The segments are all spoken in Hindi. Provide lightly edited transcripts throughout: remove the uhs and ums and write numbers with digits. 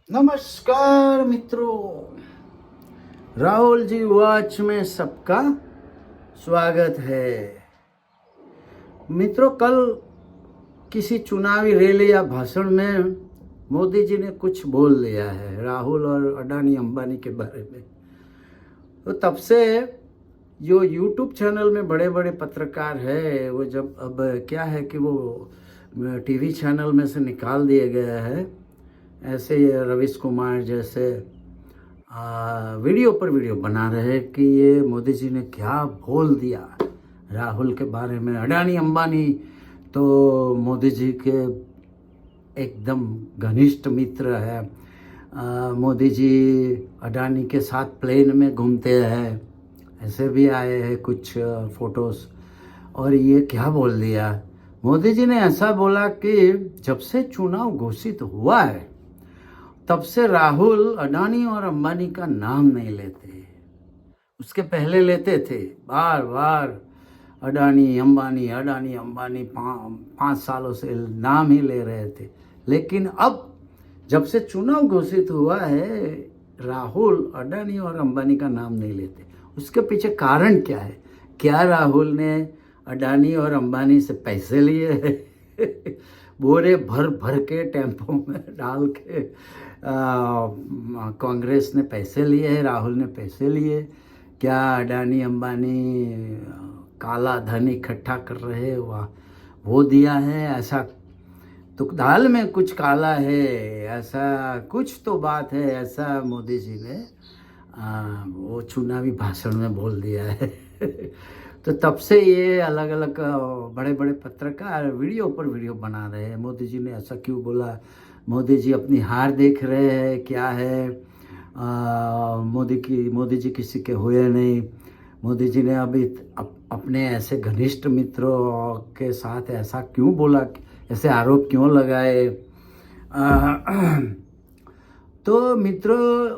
नमस्कार मित्रों, राहुल जी वॉच में सबका स्वागत है। मित्रों, कल किसी चुनावी रैली या भाषण में मोदी जी ने कुछ बोल दिया है राहुल और अडानी अंबानी के बारे में। तो तब से जो यूट्यूब चैनल में बड़े बड़े पत्रकार है, वो जब अब क्या है कि वो टीवी चैनल में से निकाल दिए गए हैं, ऐसे रवीश कुमार जैसे वीडियो पर वीडियो बना रहे हैं कि ये मोदी जी ने क्या बोल दिया राहुल के बारे में। अडानी अंबानी तो मोदी जी के एकदम घनिष्ठ मित्र है। मोदी जी अडानी के साथ प्लेन में घूमते हैं, ऐसे भी आए हैं कुछ फोटोज़। और ये क्या बोल दिया मोदी जी ने, ऐसा बोला कि जब से चुनाव घोषित हुआ है तब से राहुल अडानी और अंबानी का नाम नहीं लेते। उसके पहले लेते थे, बार बार अडानी अंबानी 5 सालों से नाम ही ले रहे थे। लेकिन अब जब से चुनाव घोषित हुआ है, राहुल अडानी और अंबानी का नाम नहीं लेते। उसके पीछे कारण क्या है? क्या राहुल ने अडानी और अंबानी से पैसे लिए हैं? बोरे भर भर के टेम्पो में डाल के कांग्रेस ने पैसे लिए हैं, राहुल ने पैसे लिए। क्या अडानी अंबानी काला धन इकट्ठा कर रहे हैं, वो दिया है? ऐसा तो दाल में कुछ काला है, ऐसा कुछ तो बात है, ऐसा मोदी जी ने वो चुनावी भाषण में बोल दिया है। तो तब से ये अलग अलग बड़े बड़े पत्रकार वीडियो पर वीडियो बना रहे हैं। मोदी जी ने ऐसा क्यों बोला? मोदी जी अपनी हार देख रहे हैं, क्या है? मोदी जी किसी के हुए नहीं। मोदी जी ने अभी अपने ऐसे घनिष्ठ मित्रों के साथ ऐसा क्यों बोला, ऐसे आरोप क्यों लगाए? तो मित्रों,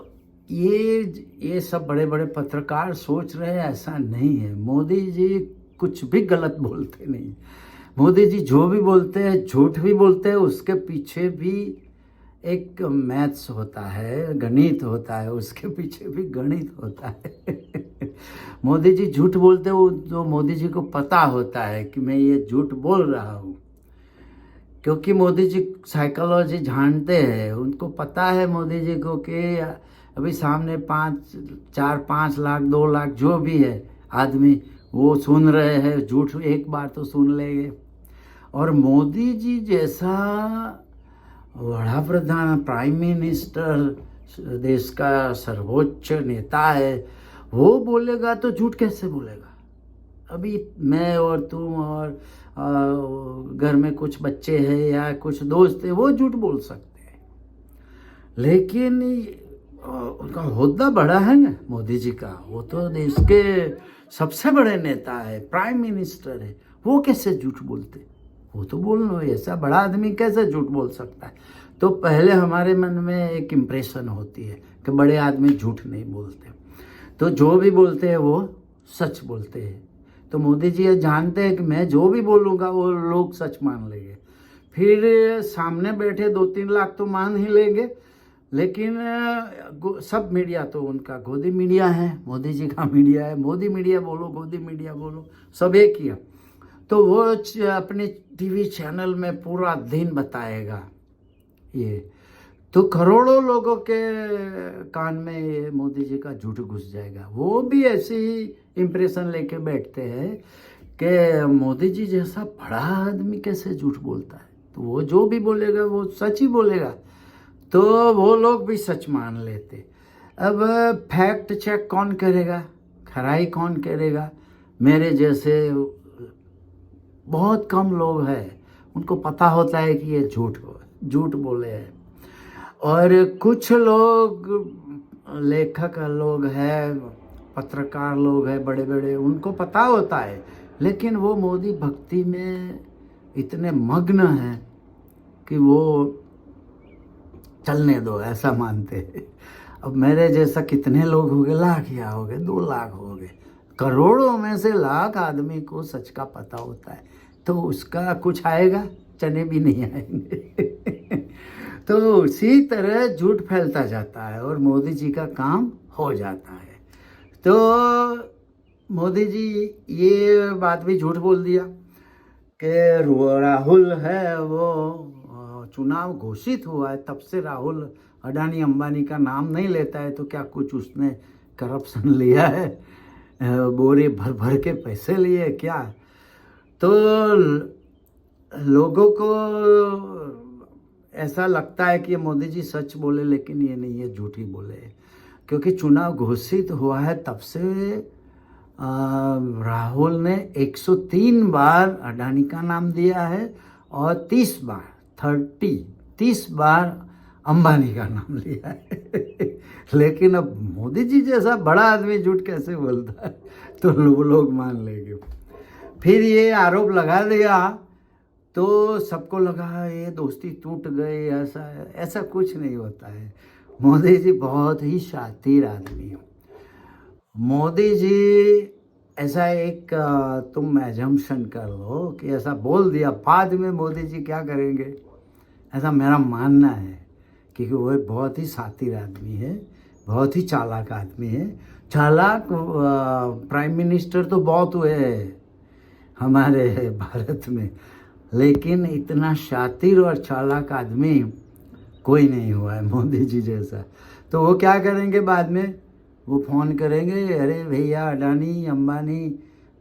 ये सब बड़े बड़े पत्रकार सोच रहे हैं, ऐसा नहीं है। मोदी जी कुछ भी गलत बोलते नहीं। मोदी जी जो भी बोलते हैं, झूठ भी बोलते हैं, उसके पीछे भी एक मैथ्स होता है, गणित होता है, उसके पीछे भी गणित होता है। मोदी जी झूठ बोलते हो तो मोदी जी को पता होता है कि मैं ये झूठ बोल रहा हूँ, क्योंकि मोदी जी साइकोलॉजी जानते हैं। उनको पता है मोदी जी को कि अभी सामने 5 लाख 2 लाख जो भी है आदमी, वो सुन रहे हैं। झूठ एक बार तो सुन लेंगे। और मोदी जी जैसा बड़ा प्रधान, प्राइम मिनिस्टर, देश का सर्वोच्च नेता है, वो बोलेगा तो झूठ कैसे बोलेगा? अभी मैं और तुम और घर में कुछ बच्चे हैं या कुछ दोस्त हैं, वो झूठ बोल सकते हैं। लेकिन उनका होद्दा बड़ा है ना मोदी जी का, वो तो देश के सबसे बड़े नेता है, प्राइम मिनिस्टर है। वो कैसे झूठ बोलते? वो तो बोलना, ऐसा बड़ा आदमी कैसे झूठ बोल सकता है? तो पहले हमारे मन में एक इम्प्रेशन होती है कि बड़े आदमी झूठ नहीं बोलते, तो जो भी बोलते हैं वो सच बोलते हैं। तो मोदी जी ये जानते हैं कि मैं जो भी बोलूँगा वो लोग सच मान लेंगे। फिर सामने बैठे 2-3 लाख तो मान ही लेंगे, लेकिन सब मीडिया तो उनका गोदी मीडिया है, मोदी जी का मीडिया है। मोदी मीडिया बोलो, गोदी मीडिया बोलो, सब एक ही है। तो वो अपने टीवी चैनल में पूरा दिन बताएगा ये, तो करोड़ों लोगों के कान में ये मोदी जी का झूठ घुस जाएगा। वो भी ऐसे ही इम्प्रेशन लेके बैठते हैं कि मोदी जी जैसा बड़ा आदमी कैसे झूठ बोलता है, तो वो जो भी बोलेगा वो सच ही बोलेगा, तो वो लोग भी सच मान लेते। अब फैक्ट चेक कौन करेगा, खराई कौन करेगा? मेरे जैसे बहुत कम लोग हैं, उनको पता होता है कि ये झूठ बोले हैं। और कुछ लोग लेखक लोग हैं, पत्रकार लोग हैं बड़े बड़े, उनको पता होता है, लेकिन वो मोदी भक्ति में इतने मग्न हैं कि वो चलने दो, ऐसा मानते हैं। अब मेरे जैसा कितने लोग हो गए? लाख या हो गए, 2 लाख हो गए। करोड़ों में से लाख आदमी को सच का पता होता है, तो उसका कुछ आएगा? चने भी नहीं आएंगे। तो उसी तरह झूठ फैलता जाता है और मोदी जी का काम हो जाता है। तो मोदी जी ये बात भी झूठ बोल दिया कि राहुल है वो चुनाव घोषित हुआ है तब से राहुल अडानी अंबानी का नाम नहीं लेता है, तो क्या कुछ उसने करप्शन लिया है, बोरे भर भर के पैसे लिए क्या? तो लोगों को ऐसा लगता है कि मोदी जी सच बोले, लेकिन ये नहीं है, झूठ ही बोले, क्योंकि चुनाव घोषित हुआ है तब से राहुल ने 103 बार अडानी का नाम दिया है और 30 बार अंबानी का नाम लिया है। लेकिन अब मोदी जी जैसा बड़ा आदमी झूठ कैसे बोलता है, तो लोग मान लेंगे। फिर ये आरोप लगा दिया तो सबको लगा ये दोस्ती टूट गई, ऐसा कुछ नहीं होता है। मोदी जी बहुत ही शातिर आदमी है। मोदी जी ऐसा एक तुम एजम्पशन कर लो कि ऐसा बोल दिया, बाद में मोदी जी क्या करेंगे, ऐसा मेरा मानना है, क्योंकि वो बहुत ही शातिर आदमी है, बहुत ही चालाक आदमी है। चालाक प्राइम मिनिस्टर तो बहुत हुए हैं हमारे भारत में, लेकिन इतना शातिर और चालाक आदमी कोई नहीं हुआ है मोदी जी जैसा। तो वो क्या करेंगे, बाद में वो फ़ोन करेंगे, अरे भैया अडानी अंबानी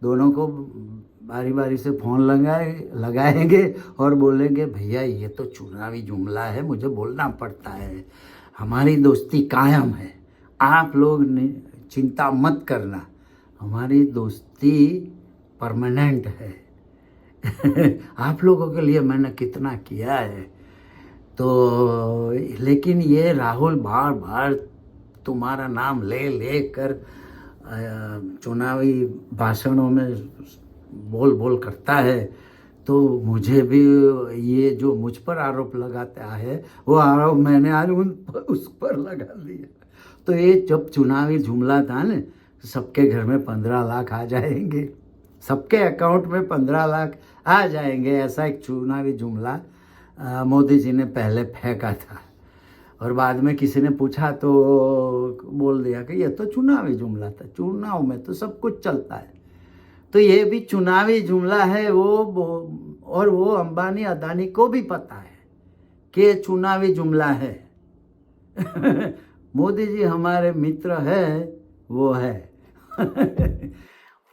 दोनों को बारी बारी से फ़ोन लगाएंगे और बोलेंगे भैया ये तो चुनावी जुमला है, मुझे बोलना पड़ता है, हमारी दोस्ती कायम है, आप लोग चिंता मत करना, हमारी दोस्ती परमानेंट है। आप लोगों के लिए मैंने कितना किया है। तो लेकिन ये राहुल बार बार तुम्हारा नाम ले कर चुनावी भाषणों में बोल करता है, तो मुझे भी ये जो मुझ पर आरोप लगाता है वो आरोप मैंने आज उस पर लगा दिया। तो ये जब चुनावी जुमला था ना, सबके घर में 15 लाख आ जाएंगे, सबके अकाउंट में 15 लाख आ जाएंगे, ऐसा एक चुनावी जुमला मोदी जी ने पहले फेंका था। और बाद में किसी ने पूछा तो बोल दिया कि ये तो चुनावी जुमला था, चुनाव में तो सब कुछ चलता है। तो ये भी चुनावी जुमला है और वो अंबानी अदानी को भी पता है कि चुनावी जुमला है। मोदी जी हमारे मित्र है, वो है।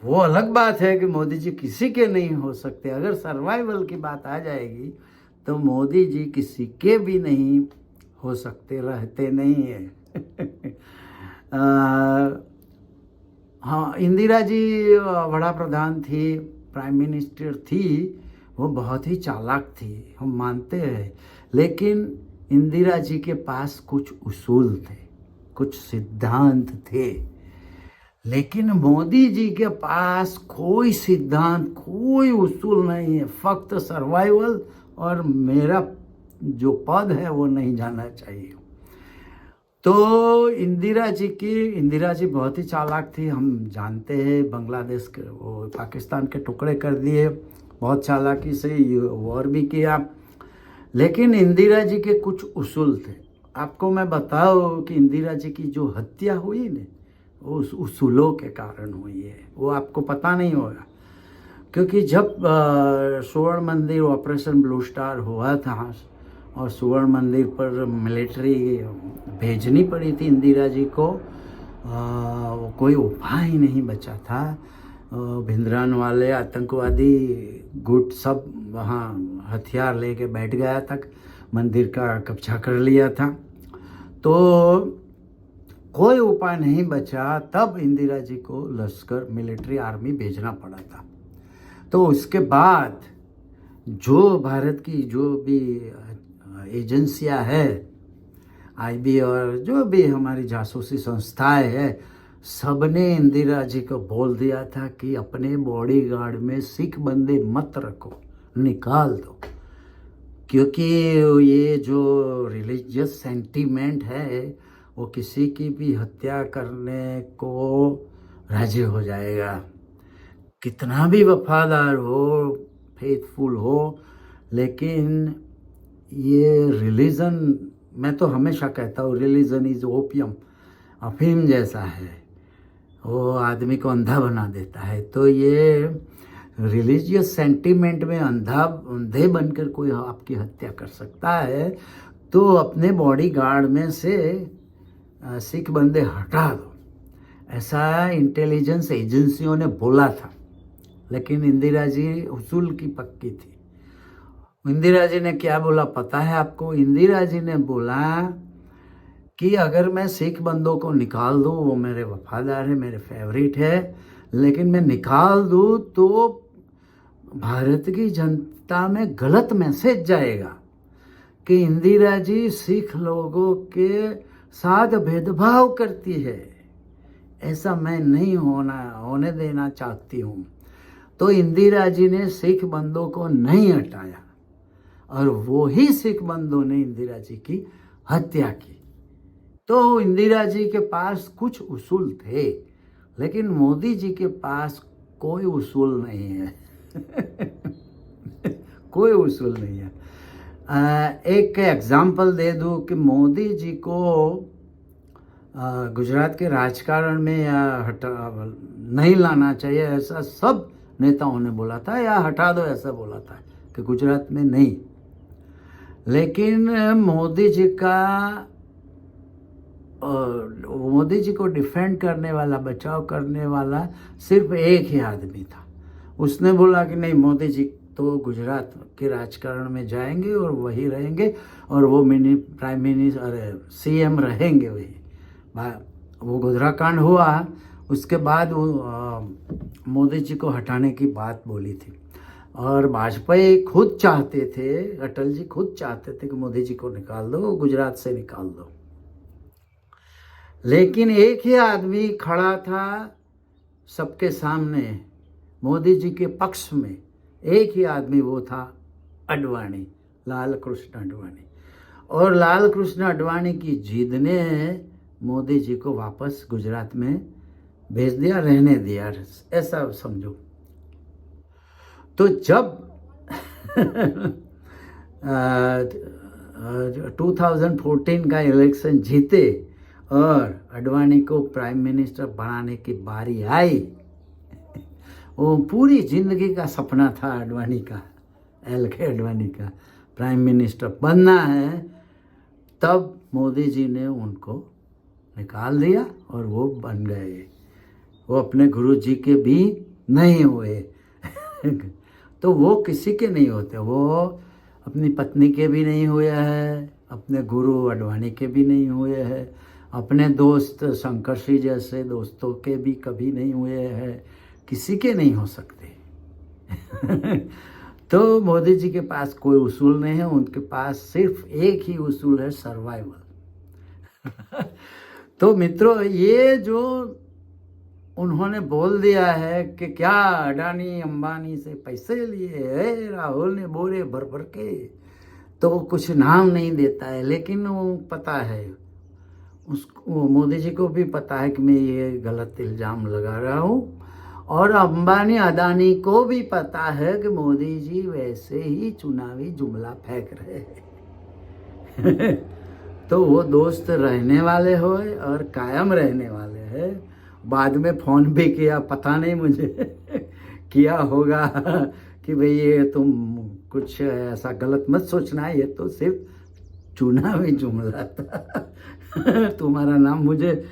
वो अलग बात है कि मोदी जी किसी के नहीं हो सकते। अगर सर्वाइवल की बात आ जाएगी तो मोदी जी किसी के भी नहीं हो सकते, रहते नहीं है। हाँ, इंदिरा जी बड़ा प्रधान थी, प्राइम मिनिस्टर थी, वो बहुत ही चालाक थी, हम मानते हैं, लेकिन इंदिरा जी के पास कुछ उसूल थे, कुछ सिद्धांत थे। लेकिन मोदी जी के पास कोई सिद्धांत, कोई उसूल नहीं है, फक्त सर्वाइवल और मेरा जो पद है वो नहीं जाना चाहिए। तो इंदिरा जी बहुत ही चालाक थी, हम जानते हैं, बांग्लादेश के वो पाकिस्तान के टुकड़े कर दिए, बहुत चालाकी से वॉर भी किया। लेकिन इंदिरा जी के कुछ उसूल थे। आपको मैं बताऊं कि इंदिरा जी की जो हत्या हुई ना, वो उस उसूलों के कारण हुई है, वो आपको पता नहीं होगा। क्योंकि जब स्वर्ण मंदिर ऑपरेशन ब्लू स्टार हुआ था और स्वर्ण मंदिर पर मिलिट्री भेजनी पड़ी थी इंदिरा जी को, कोई उपाय ही नहीं बचा था। भिंद्रान वाले आतंकवादी गुट सब वहाँ हथियार लेके बैठ गया था, मंदिर का कब्जा कर लिया था, तो कोई उपाय नहीं बचा। तब इंदिरा जी को लश्कर मिलिट्री आर्मी भेजना पड़ा था। तो उसके बाद जो भारत की जो भी एजेंसियां है, आईबी और जो भी हमारी जासूसी संस्थाएं हैं, सबने इंदिरा जी को बोल दिया था कि अपने बॉडीगार्ड में सिख बंदे मत रखो, निकाल दो, क्योंकि ये जो रिलीजियस सेंटीमेंट है वो किसी की भी हत्या करने को राजी हो जाएगा, कितना भी वफादार हो, फेथफुल हो, लेकिन ये रिलीजन, मैं तो हमेशा कहता हूँ रिलीजन इज ओपियम, अफीम जैसा है, वो आदमी को अंधा बना देता है। तो ये रिलीजियस सेंटिमेंट में अंधे बनकर कोई आपकी हत्या कर सकता है, तो अपने बॉडी गार्ड में से सिख बंदे हटा दो, ऐसा इंटेलिजेंस एजेंसियों ने बोला था। लेकिन इंदिरा जी उसूल की पक्की थी। इंदिरा जी ने क्या बोला पता है आपको? इंदिरा जी ने बोला कि अगर मैं सिख बंदों को निकाल दूँ, वो मेरे वफादार है, मेरे फेवरेट है, लेकिन मैं निकाल दूँ तो भारत की जनता में गलत मैसेज जाएगा कि इंदिरा जी सिख लोगों के साथ भेदभाव करती है। ऐसा मैं नहीं होने देना चाहती हूँ। तो इंदिरा जी ने सिख बंदों को नहीं हटाया और वो ही सिख बंदों ने इंदिरा जी की हत्या की। तो इंदिरा जी के पास कुछ उसूल थे, लेकिन मोदी जी के पास कोई उसूल नहीं है। कोई उसूल नहीं है। एक एग्जाम्पल दे दूँ कि मोदी जी को गुजरात के राजकारण में या नहीं लाना चाहिए, ऐसा सब नेताओं ने बोला था, या हटा दो ऐसा बोला था कि गुजरात में नहीं। लेकिन मोदी जी को डिफेंड करने वाला, बचाव करने वाला सिर्फ एक ही आदमी था। उसने बोला कि नहीं, मोदी जी तो गुजरात के राजकारण में जाएंगे और वही रहेंगे और वो प्राइम मिनिस्टर सीएम रहेंगे वही। वो गोधरा कांड हुआ, उसके बाद वो मोदी जी को हटाने की बात बोली थी। और वाजपेयी खुद चाहते थे, अटल जी खुद चाहते थे कि मोदी जी को निकाल दो, गुजरात से निकाल दो। लेकिन एक ही आदमी खड़ा था सबके सामने मोदी जी के पक्ष में, एक ही आदमी, वो था अडवाणी, लाल कृष्ण अडवाणी। और लाल कृष्ण अडवाणी की जिद ने मोदी जी को वापस गुजरात में भेज दिया, रहने दिया, ऐसा समझो। तो जब 2014 का इलेक्शन जीते और अडवाणी को प्राइम मिनिस्टर बनाने की बारी आई, वो पूरी जिंदगी का सपना था अडवाणी का, LK अडवाणी का, प्राइम मिनिस्टर बनना है। तब मोदी जी ने उनको निकाल दिया और वो बन गए। वो अपने गुरु जी के भी नहीं हुए। तो वो किसी के नहीं होते, वो अपनी पत्नी के भी नहीं हुए हैं, अपने गुरु अडवाणी के भी नहीं हुए हैं, अपने दोस्त शंकर जैसे दोस्तों के भी कभी नहीं हुए हैं, किसी के नहीं हो सकते। तो मोदी जी के पास कोई उसूल नहीं है, उनके पास सिर्फ एक ही उसूल है, सर्वाइवल। तो मित्रों, ये जो उन्होंने बोल दिया है कि क्या अडानी अंबानी से पैसे लिए है, राहुल ने बोरे भर भर के, तो वो कुछ नाम नहीं देता है, लेकिन वो पता है उसको, मोदी जी को भी पता है कि मैं ये गलत इल्ज़ाम लगा रहा हूँ, और अंबानी अडानी को भी पता है कि मोदी जी वैसे ही चुनावी जुमला फेंक रहे हैं। तो वो दोस्त रहने वाले हो और कायम रहने वाले हैं। बाद में फ़ोन भी किया, पता नहीं मुझे किया होगा कि भाई ये तुम कुछ ऐसा गलत मत सोचना, ये तो सिर्फ चुनावी जुमला था। तुम्हारा नाम मुझे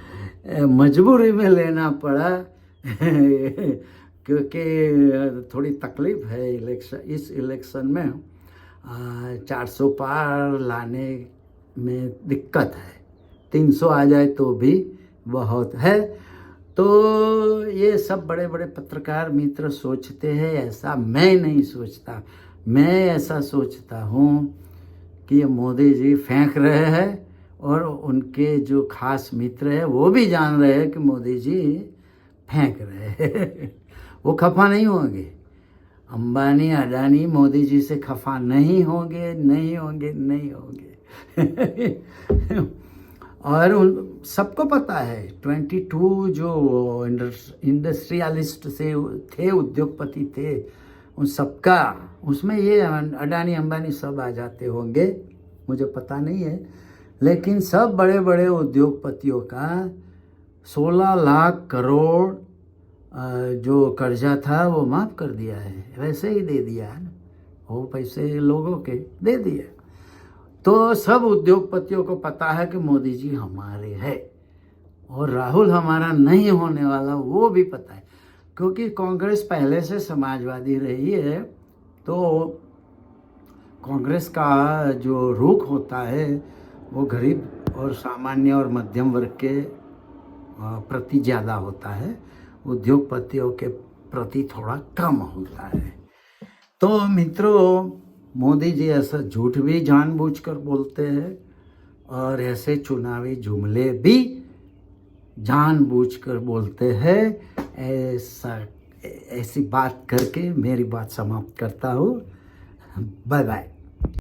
मजबूरी में लेना पड़ा क्योंकि थोड़ी तकलीफ है इस इलेक्शन में, 400 पार लाने में दिक्कत है, 300 आ जाए तो भी बहुत है। तो ये सब बड़े बड़े पत्रकार मित्र सोचते हैं, ऐसा मैं नहीं सोचता। मैं ऐसा सोचता हूँ कि ये मोदी जी फेंक रहे हैं और उनके जो खास मित्र हैं वो भी जान रहे हैं कि मोदी जी फेंक रहे हैं। वो खफा नहीं होंगे, अंबानी अडानी मोदी जी से खफा नहीं होंगे, नहीं होंगे, नहीं होंगे। और सबको पता है 22 जो इंडस्ट्रियलिस्ट से थे, उद्योगपति थे, उन सबका, उसमें ये अडानी अंबानी सब आ जाते होंगे, मुझे पता नहीं है, लेकिन सब बड़े बड़े उद्योगपतियों का 16 लाख करोड़ जो कर्जा था वो माफ़ कर दिया है, वैसे ही दे दिया है ना, वो पैसे लोगों के दे दिए। तो सब उद्योगपतियों को पता है कि मोदी जी हमारे हैं और राहुल हमारा नहीं होने वाला, वो भी पता है, क्योंकि कांग्रेस पहले से समाजवादी रही है। तो कांग्रेस का जो रुख होता है वो गरीब और सामान्य और मध्यम वर्ग के प्रति ज़्यादा होता है, उद्योगपतियों के प्रति थोड़ा कम होता है। तो मित्रों, मोदी जी ऐसा झूठ भी जानबूझकर बोलते हैं और ऐसे चुनावी जुमले भी जानबूझकर बोलते हैं। ऐसी बात करके मेरी बात समाप्त करता हूँ। Bye bye.